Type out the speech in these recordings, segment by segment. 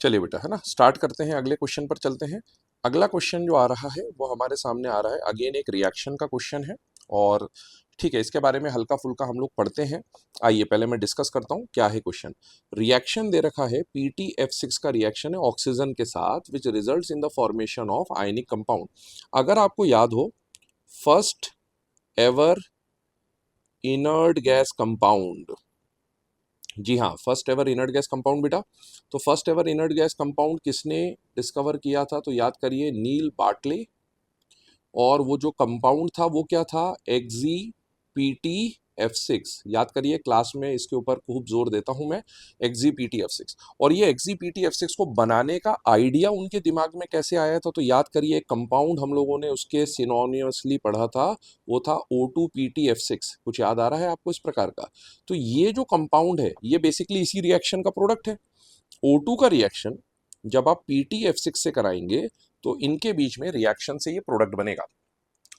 चलिए बेटा, है ना, स्टार्ट करते हैं, अगले क्वेश्चन पर चलते हैं। अगला क्वेश्चन जो आ रहा है वो हमारे सामने आ रहा है, अगेन एक रिएक्शन का क्वेश्चन है। और ठीक है, इसके बारे में हल्का फुल्का हम लोग पढ़ते हैं। आइए पहले मैं डिस्कस करता हूँ क्या है क्वेश्चन। रिएक्शन दे रखा है, PtF6 का रिएक्शन है ऑक्सीजन के साथ, which results in the formation of ionic compound. अगर आपको याद हो, first ever inert gas compound, जी हाँ, first ever inert gas compound बेटा। तो first ever inert gas compound किसने डिस्कवर किया था? तो याद करिए, नील बार्टले। और वो जो कंपाउंड था वो क्या था? ExePTF6। याद करिए, क्लास में इसके ऊपर खूब जोर देता हूं मैं, ExePTF6। और ये ExePTF6 को बनाने का आइडिया उनके दिमाग में कैसे आया था? तो याद करिए, एक कंपाउंड हम लोगों ने उसके सिनोनिमसली पढ़ा था, वो था O2PTF6। कुछ याद आ रहा है आपको इस प्रकार का? तो ये जो कंपाउंड है ये बेसिकली इसी रिएक्शन का प्रोडक्ट है। O2 का रिएक्शन जब आप PTF6 से कराएंगे तो इनके बीच में रिएक्शन से ये प्रोडक्ट बनेगा।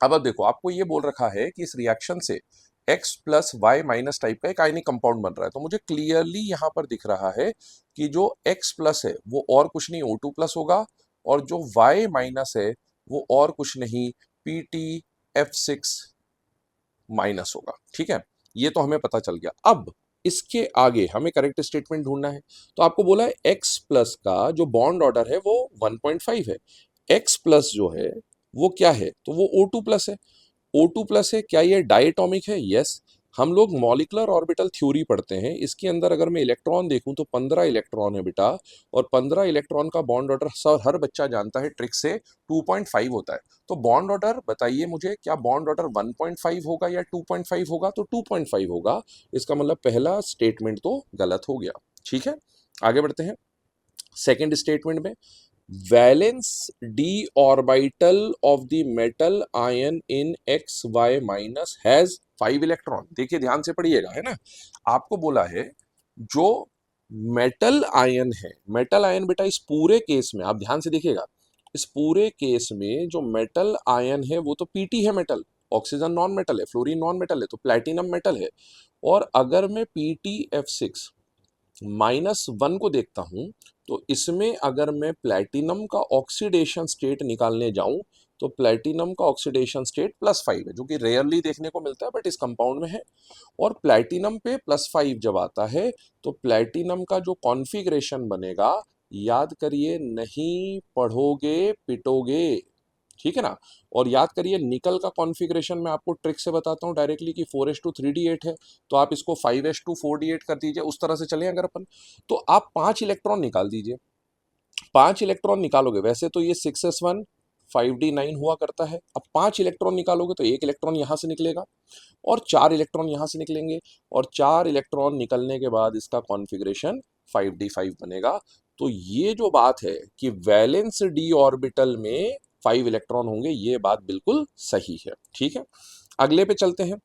अब देखो, आपको ये बोल रखा है कि इस रिएक्शन से X plus Y minus type का एक आयनिक कंपाउंड बन रहा है। तो मुझे क्लियरली यहां पर दिख रहा है कि जो X प्लस है वो और कुछ नहीं O2 प्लस होगा, और जो Y माइनस है वो और कुछ नहीं PTF6 माइनस होगा। ठीक है, ये तो हमें पता चल गया। अब इसके आगे हमें करेक्ट स्टेटमेंट ढूंढना है। तो आपको बोला है X प्लस का जो बॉन्ड ऑर्डर है वो 1.5 है। X प्लस जो है वो क्या है? तो वो O2 प्लस है। O2 प्लस है, क्या ये डायटोमिक है? यस। हम लोग मॉलिक्यूलर ऑर्बिटल थ्योरी पढ़ते हैं, इसके अंदर अगर मैं इलेक्ट्रॉन देखूं तो 15 इलेक्ट्रॉन है बेटा। और 15 इलेक्ट्रॉन का बॉन्ड ऑर्डर सर हर बच्चा जानता है ट्रिक से, 2.5 होता है। तो बॉन्ड ऑर्डर बताइए मुझे, क्या बॉन्ड ऑर्डर 1.5 होगा या 2.5 होगा? तो 2.5 होगा। इसका मतलब पहला स्टेटमेंट तो गलत हो गया। ठीक है, आगे बढ़ते हैं सेकेंड स्टेटमेंट में। Valence d orbital of the metal ion in X Y minus has 5 electron. देखिए ध्यान से पढ़िएगा, है ना। आपको बोला है जो मेटल आयन है, मेटल आयन बेटा इस पूरे केस में आप ध्यान से देखिएगा, इस पूरे केस में जो मेटल आयन है वो तो पीटी है मेटल, ऑक्सीजन नॉन मेटल है, फ्लोरीन नॉन मेटल है, तो प्लैटिनम मेटल है। और अगर मैं PtF6 -1 को देखता हूं तो इसमें अगर मैं प्लैटिनम का ऑक्सीडेशन स्टेट निकालने जाऊं तो प्लैटिनम का ऑक्सीडेशन स्टेट +5 है, जो कि रेयरली देखने को मिलता है बट इस कंपाउंड में है। और प्लैटिनम पे +5 जब आता है तो प्लैटिनम का जो कॉन्फ़िगरेशन बनेगा, याद करिए, नहीं पढ़ोगे पिटोगे। ठीक है ना। और याद करिए, निकल का कॉन्फ़िगरेशन मैं आपको ट्रिक से बताता हूँ डायरेक्टली कि 4:3D8 है, तो आप इसको 5:4D8 कर दीजिए, उस तरह से चलें अगर अपन। तो आप 5 इलेक्ट्रॉन निकाल दीजिए। 5 इलेक्ट्रॉन निकालोगे, वैसे तो ये 6s1 5d9 हुआ करता है। अब 5 इलेक्ट्रॉन निकालोगे तो एक इलेक्ट्रॉन यहां से निकलेगा और 4 इलेक्ट्रॉन यहां से निकलेंगे, और 4 इलेक्ट्रॉन निकलने के बाद इसका कॉन्फ़िगरेशन 5d5 बनेगा। तो ये जो बात है कि वैलेंस डी ऑर्बिटल में 5 इलेक्ट्रॉन होंगे, ये बात बिल्कुल सही है। ठीक है, अगले पे चलते हैं।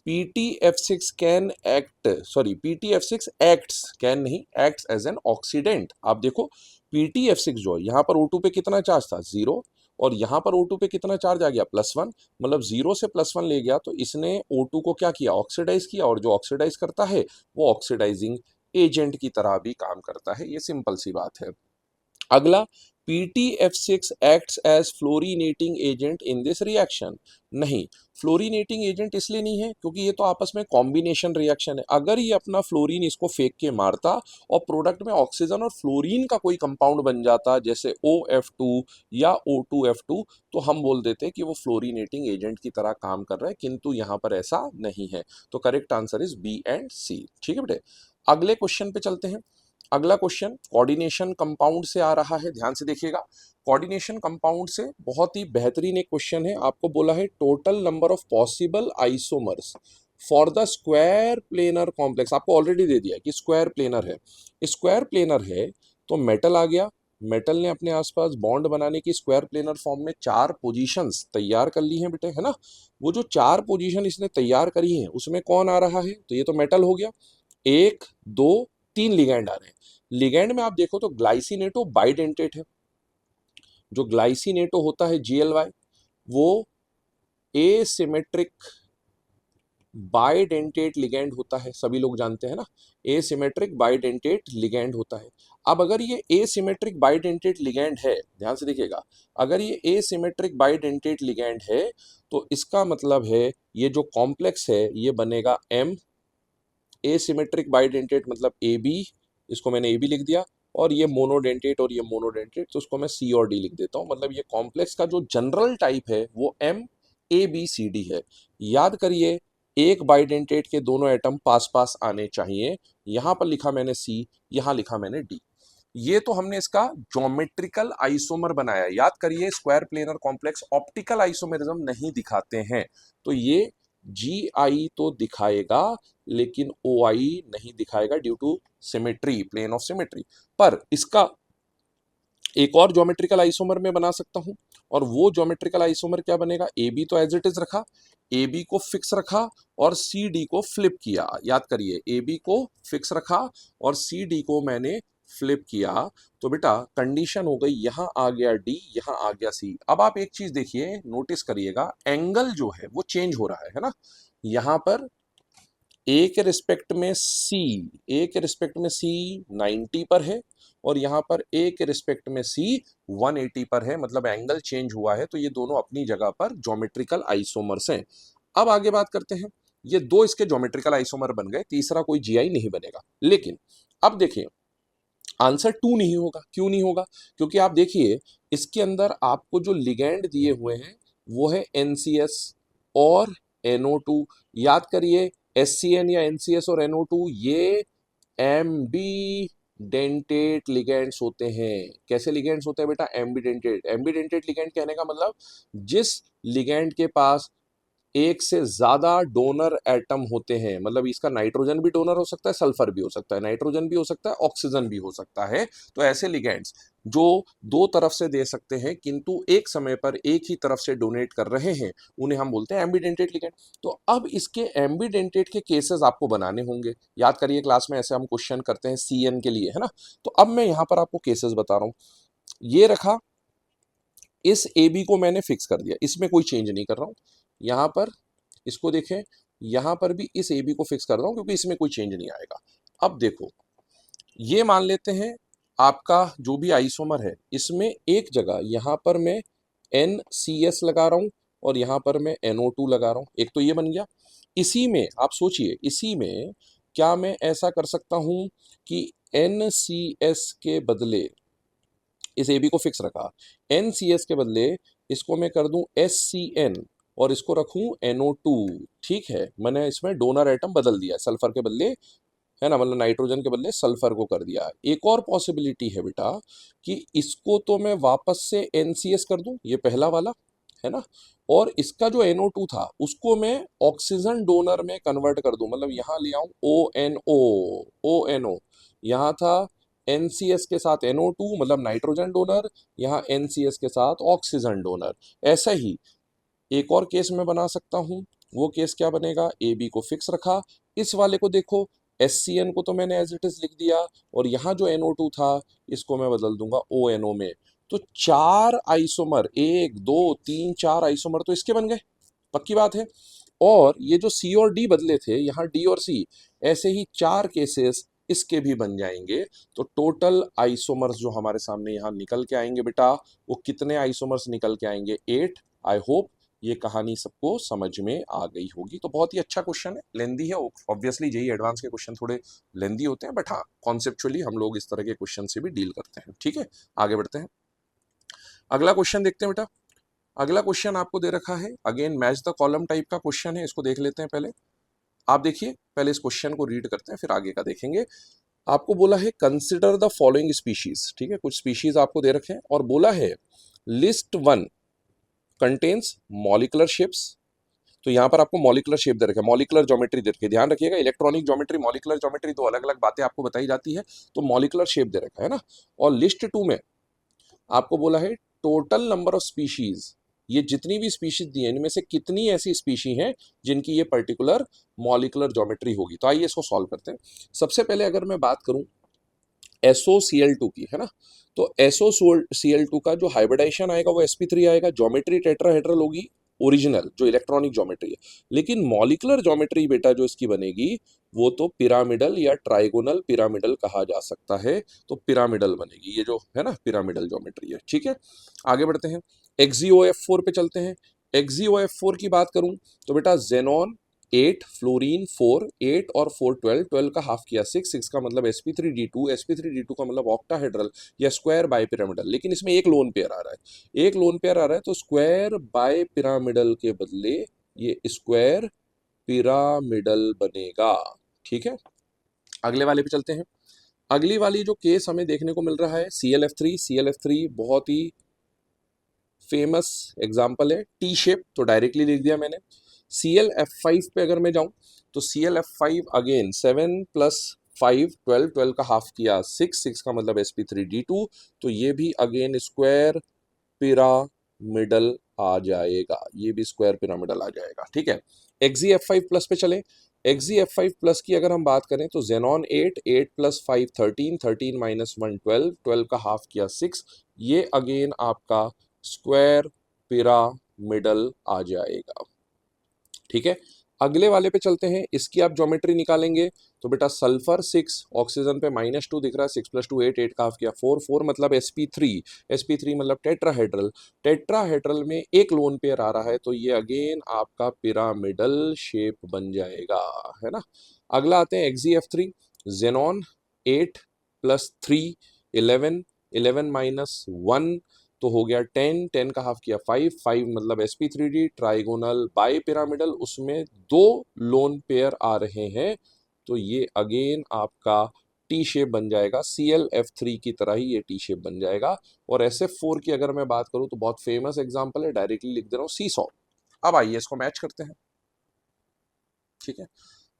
PtF6 can act, sorry, PtF6 acts, can नहीं, एक्ट्स एज एन ऑक्सीडेंट। आप देखो, PtF6 जो है यहाँ पर O2 पे कितना चार्ज था? 0। और यहाँ पर O2 पे कितना चार्ज आ गया? +1। मतलब 0 से +1 ले गया, तो इसने O2 को क्या किया? ऑक्सीडाइज किया। और जो ऑक्सीडाइज करता है वो ऑक्सीडाइजिंग एजेंट की तरह भी काम करता है। ये सिंपल सी बात है। अगला, PtF6 acts as fluorinating agent in this reaction. नहीं, फ्लोरीनेटिंग एजेंट इसलिए नहीं है क्योंकि ये तो आपस में कॉम्बिनेशन रिएक्शन है। अगर ये अपना फ्लोरीन इसको फेंक के मारता और प्रोडक्ट में ऑक्सीजन और फ्लोरीन का कोई कंपाउंड बन जाता, जैसे OF2 या O2F2, तो हम बोल देते कि वो फ्लोरीनेटिंग एजेंट की तरह काम कर रहा है, किंतु यहाँ पर ऐसा नहीं है। तो correct answer is B and C। ठीक है बेटे, अगले क्वेश्चन पे चलते हैं। अगला क्वेश्चन कोऑर्डिनेशन कंपाउंड से आ रहा है, ध्यान से देखिएगा। कोऑर्डिनेशन कंपाउंड से बहुत ही बेहतरीन एक क्वेश्चन है। आपको बोला है total number of possible isomers for the square planar complex. आपको ऑलरेडी दे दिया कि स्क्वायर प्लेनर है। स्क्वायर प्लेनर है तो मेटल आ गया, मेटल ने अपने आसपास बॉन्ड बनाने की स्क्वायर प्लेनर फॉर्म में 4 पोजीशंस तैयार कर ली हैं बेटे, है ना। वो जो 4 पोजीशन इसने तैयार करी हैं उसमें कौन आ रहा है? तो ये तो मेटल हो गया। 1 2 3 लिगैंड आ रहे हैं। लिगैंड में आप देखो तो ग्लाइसिनेटो बाइडेंटेट है। जो ग्लाइसिनेटो होता है GLY, वो एसिमेट्रिक बाइडेंटेट लिगैंड होता है, सभी लोग जानते हैं ना, एसिमेट्रिक बाइडेंटेट लिगैंड होता है। अब अगर ये एसिमेट्रिक बाइडेंटेट लिगैंड है, ध्यान से देखिएगा, अगर ये एसिमेट्रिक बाइडेंटेट लिगैंड है तो इसका मतलब है ये जो कॉम्प्लेक्स है ये बनेगा एम, एसिमेट्रिक बाइडेंटेट मतलब ए बी, इसको मैंने ए बी लिख दिया, और ये मोनोडेंटेट और ये मोनोडेंटेट, तो उसको मैं सी और डी लिख देता हूँ। मतलब ये कॉम्प्लेक्स का जो जनरल टाइप है वो M A B C D है। याद करिए, एक बाइडेंटेट के दोनों एटम पास पास आने चाहिए। यहां पर लिखा मैंने सी, यहां लिखा मैंने डी। ये तो हमने इसका ज्योमेट्रिकल आइसोमर बनाया। याद करिए, square planar complex optical isomerism नहीं दिखाते हैं, तो ये जी आई तो दिखाएगा लेकिन ओ आई नहीं दिखाएगा due to symmetry, plane of symmetry. पर इसका एक और ज्योमेट्रिकल आइसोमर में बना सकता हूं, और वो ज्योमेट्रिकल आइसोमर क्या बनेगा, ए बी तो एज इट इज रखा, ए बी को फिक्स रखा और सी डी को फ्लिप किया। याद करिए, ए बी को फिक्स रखा और सी डी को मैंने फ्लिप किया, तो बेटा कंडीशन हो गई, यहां आ गया डी, यहां आ गया सी। अब आप एक चीज देखिए, नोटिस करिएगा, एंगल जो है वो चेंज हो रहा है ना। यहां पर ए के रिस्पेक्ट में सी, ए के रिस्पेक्ट में सी 90 पर है, और यहां पर ए के रिस्पेक्ट में सी 180 पर है, मतलब एंगल चेंज हुआ है। तो ये दोनों अपनी जगह पर ज्योमेट्रिकल आइसोमर्स हैं। अब आगे बात करते हैं, ये दो इसके ज्योमेट्रिकल आइसोमर बन गए, तीसरा कोई जीआई नहीं बनेगा। लेकिन अब देखिए, आंसर टू नहीं होगा। क्यों नहीं होगा? क्योंकि आप देखिए, इसके अंदर आपको जो लिगैंड दिए हुए हैं वो है NCS और NO2। याद करिए, SCN या NCS और NO2 ये एम्बीडेंटेट लिगैंड्स होते हैं। कैसे लिगैंड्स होते हैं बेटा? एम्बीडेंटेट। एम्बीडेंटेट लिगैंड कहने का मतलब, जिस लिगैंड के पास एक से ज्यादा डोनर एटम होते हैं, मतलब इसका नाइट्रोजन भी डोनर हो सकता है, सल्फर भी हो सकता है, नाइट्रोजन भी हो सकता है, ऑक्सीजन भी हो सकता है। तो ऐसे लिगैंड्स जो दो तरफ से दे सकते हैं किंतु एक समय पर एक ही तरफ से डोनेट कर रहे हैं, उन्हें हम बोलते हैं एम्बीडेंटेट लिगैंड। तो अब इसके एम्बीडेंटेट के केसेस आपको बनाने होंगे। याद करिए, क्लास में ऐसे हम क्वेश्चन करते हैं CN के लिए, है ना। तो अब मैं यहां पर आपको केसेस बता रहा हूं। ये रखा, इस ए बी को मैंने फिक्स कर दिया, इसमें कोई चेंज नहीं कर रहा हूं। यहां पर इसको देखें, यहां पर भी इस ए बी को फिक्स कर रहा हूं क्योंकि इसमें कोई चेंज नहीं आएगा। अब देखो, ये मान लेते हैं आपका जो भी आइसोमर है, इसमें एक जगह यहां पर मैं NCS लगा रहा हूं और यहां पर मैं NO2 लगा रहा हूं। एक तो ये बन गया। इसी में आप सोचिए, इसी में क्या मैं ऐसा कर सकता हूं कि NCS के बदले, इस ए बी को फिक्स रखा, NCS के बदले इसको मैं कर दूं SCN और इसको रखूं NO2। ठीक है, मैंने इसमें डोनर एटम बदल दिया, सल्फर के बदले, है ना, मतलब नाइट्रोजन के बदले सल्फर को कर दिया। एक और पॉसिबिलिटी है बेटा कि इसको तो मैं वापस से NCS कर दूं, ये पहला वाला, है ना, और इसका जो NO2 था उसको मैं ऑक्सीजन डोनर में कन्वर्ट कर दूं, मतलब यहां ले आऊं ONO। यहां था NCS के साथ NO2, मतलब नाइट्रोजन डोनर, यहाँ NCS के साथ ऑक्सीजन डोनर। ऐसा ही एक और केस मैं बना सकता हूं। वो केस क्या बनेगा, ए बी को फिक्स रखा, इस वाले को देखो, SCN को तो मैंने एज इट इज लिख दिया, और यहाँ जो NO2 था इसको मैं बदल दूंगा ONO में। तो चार आइसोमर, एक दो तीन चार आइसोमर तो इसके बन गए, पक्की बात है। और ये जो C और D बदले थे, यहाँ D और C, ऐसे ही चार केसेस इसके भी बन जाएंगे। तो टोटल आइसोमर्स जो हमारे सामने यहाँ निकल के आएंगे बेटा, वो कितने आइसोमर्स निकल के आएंगे? 8। आई होप ये कहानी सबको समझ में आ गई होगी। तो बहुत ही अच्छा क्वेश्चन है, लेंदी है ऑब्वियसली, जेई एडवांस के क्वेश्चन थोड़े लेंदी होते हैं, बट हाँ, कॉन्सेप्चुअली हम लोग इस तरह के क्वेश्चन से भी डील करते हैं। ठीक है, आगे बढ़ते हैं, अगला क्वेश्चन देखते हैं बेटा। अगला क्वेश्चन आपको दे रखा है, again match the column type का क्वेश्चन है, इसको देख लेते हैं पहले। आप देखिए, पहले इस क्वेश्चन को रीड करते हैं फिर आगे का देखेंगे। आपको बोला है कंसिडर द फॉलोइंग स्पीशीज, ठीक है, कुछ स्पीशीज आपको दे रखे हैं और बोला है लिस्ट 1 कंटेन्स मॉलिकुलर शेप्स। तो यहां पर आपको मॉलिकुलर शेप दे रखे हैं, मॉलिकुलर ज्योमेट्री दे रखी है। ध्यान रखिएगा, इलेक्ट्रॉनिक ज्योमेट्री, मॉलिकुलर ज्योमेट्री, दो अलग अलग बातें आपको बताई जाती है। तो मॉलिकुलर शेप दे रखा है ना। और लिस्ट 2 में आपको बोला है टोटल नंबर ऑफ स्पीशीज, ये जितनी भी स्पीशीज दी है इनमें से कितनी ऐसी स्पीशी हैं जिनकी ये पर्टिकुलर मॉलिकुलर ज्योमेट्री होगी। तो आइए इसको सॉल्व करते हैं। सबसे पहले अगर मैं बात करूं SOCl2 की, है ना, तो SOCl2 का जो हाइब्रिडाइजेशन आएगा वो sp3 आएगा, ज्योमेट्री टेट्राहेड्रल होगी ओरिजिनल जो इलेक्ट्रॉनिक ज्योमेट्री है। लेकिन मॉलिक्यूलर ज्योमेट्री बेटा जो इसकी बनेगी वो तो पिरामिडल या ट्राइगोनल पिरामिडल कहा जा सकता है। तो पिरामिडल बनेगी ये जो है ना, पिरामिडल ज्योमेट्री है। ठीक है, आगे बढ़ते हैं, एक्जीओएफ4 पे चलते हैं। एक्जीओएफ4 की बात करूं तो बेटा जेनॉन 8, फ्लोरीन 4, 8 और 4 12, 12 का हाफ किया 6, 6 का मतलब sp3d2, sp3d2 का मतलब ऑक्टाहेड्रल या स्क्वायर बाय पिरामिडल। लेकिन इसमें एक लोन पेयर आ रहा है, एक लोन पेयर आ रहा है, तो स्क्वायर बाय पिरामिडल के बदले ये स्क्वायर पिरामिडल बनेगा। ठीक है, अगले वाले पे चलते हैं। अगली वाली जो केस हमें देखने को मिल रहा है ClF3, ClF3 बहुत ही फेमस एग्जाम्पल है, टी शेप, तो डायरेक्टली लिख दिया मैंने। ClF5 पे अगर मैं जाऊं तो ClF5 अगेन 7 प्लस 5 12, 12 का हाफ किया 6, 6 का मतलब sp3d2, तो ये भी अगेन स्क्वायर पिरामिडल आ जाएगा, ये भी स्क्वायर पिरामिडल आ जाएगा। ठीक है, XeF5 प्लस पे चले। XeF5 प्लस की अगर हम बात करें तो जेनॉन 8, 8 प्लस 5 13, 13 माइनस 1 12, 12 का हाफ किया 6, ये अगेन आपका स्क्वायर पिरामिडल आ जाएगा। ठीक है, अगले वाले पे चलते हैं, इसकी आप ज्योमेट्री निकालेंगे तो बेटा सल्फर 6, ऑक्सीजन पे -2 दिख रहा है, 6 + 2 8, 8 का हाफ किया 4, 4 मतलब sp3, sp3 मतलब टेट्राहेड्रल, टेट्राहेड्रल में एक लोन पेयर आ रहा है, तो ये अगेन आपका पिरामिडल शेप बन जाएगा, है ना। अगला आते हैं XeF3, जेनॉन 8 + 3 11, 11 माइनस 1 तो हो गया 10, 10 का हाफ किया 5, 5 मतलब sp3d ट्राइगोनल बाय पिरामिडल, उसमें दो लोन पेयर आ रहे हैं, तो ये अगेन आपका टी शेप बन जाएगा, ClF3 की तरह ही ये टी शेप बन जाएगा। और SF4 की अगर मैं बात करूं तो बहुत फेमस एग्जांपल है, डायरेक्टली लिख दे रहा हूं, सीसॉ। अब आइए इसको मैच करते हैं। ठीक है,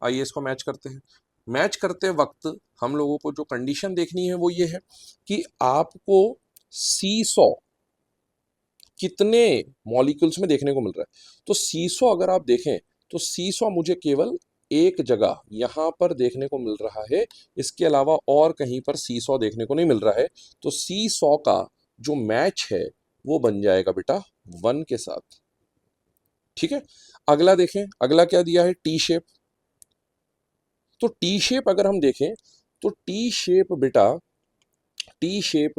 आइए इसको मैच करते हैं। मैच करते वक्त हम लोगों को जो कंडीशन देखनी है वो ये है कि आपको सीसॉ कितने मॉलिक्यूल्स में देखने को मिल रहा है। तो सीसॉ अगर आप देखें तो सीसॉ मुझे केवल एक जगह यहां पर देखने को मिल रहा है, इसके अलावा और कहीं पर सीसॉ देखने को नहीं मिल रहा है। तो सीसॉ का जो मैच है वो बन जाएगा बेटा 1 के साथ। ठीक है, अगला देखें, अगला क्या दिया है, टी शेप। तो टी शेप अगर हम देखें तो टी शेप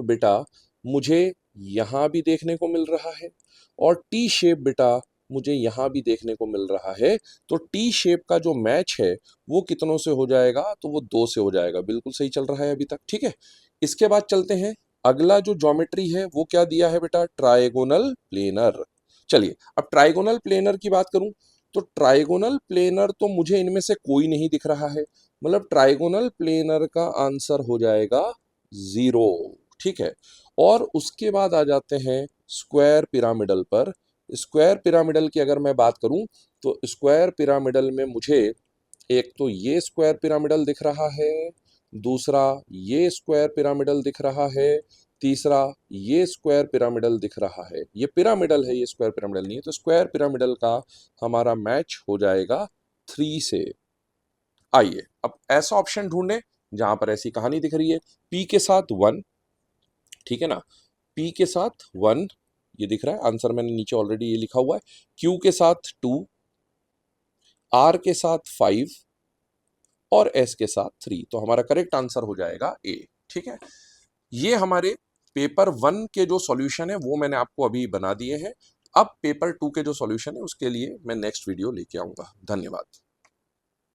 बेटा मुझे यहां भी देखने को मिल रहा है, और टी शेप बेटा मुझे यहां भी देखने को मिल रहा है। तो टी शेप का जो मैच है वो कितनों से हो जाएगा, तो वो 2 से हो जाएगा। बिल्कुल सही चल रहा है अभी तक। ठीक है, इसके बाद चलते हैं, अगला जो ज्योमेट्री है वो क्या दिया है बेटा, ट्राइगोनल प्लेनर। चलिए अब ट्राइगोनल प्लेनर की बात करूं तो ट्राइगोनल प्लेनर तो मुझे इनमें से कोई नहीं दिख रहा है, मतलब ट्राइगोनल प्लेनर का आंसर हो जाएगा 0। ठीक है, और उसके बाद आ जाते हैं स्क्वायर पिरामिडल पर। स्क्वायर पिरामिडल की अगर मैं बात करूं तो स्क्वायर पिरामिडल में मुझे एक तो ये स्क्वायर पिरामिडल दिख रहा है, दूसरा ये स्क्वायर पिरामिडल दिख रहा है, तीसरा ये स्क्वायर पिरामिडल दिख रहा है। ये पिरामिडल है, ये स्क्वायर पिरामिडल नहीं है, तो स्क्वायर पिरामिडल का हमारा मैच हो जाएगा 3 से। आइए अब ऐसा ऑप्शन ढूंढें जहां पर ऐसी कहानी दिख रही है, P के साथ 1, ठीक है ना, P के साथ 1 ये दिख रहा है, आंसर मैंने नीचे ऑलरेडी ये लिखा हुआ है, Q के साथ 2, R के साथ 5 और S के साथ 3, तो हमारा करेक्ट आंसर हो जाएगा A। ठीक है, ये हमारे पेपर 1 के जो सॉल्यूशन है वो मैंने आपको अभी बना दिए हैं। अब पेपर 2 के जो सॉल्यूशन है उसके लिए मैं नेक्स्ट वीडियो लेके आऊंगा। धन्यवाद।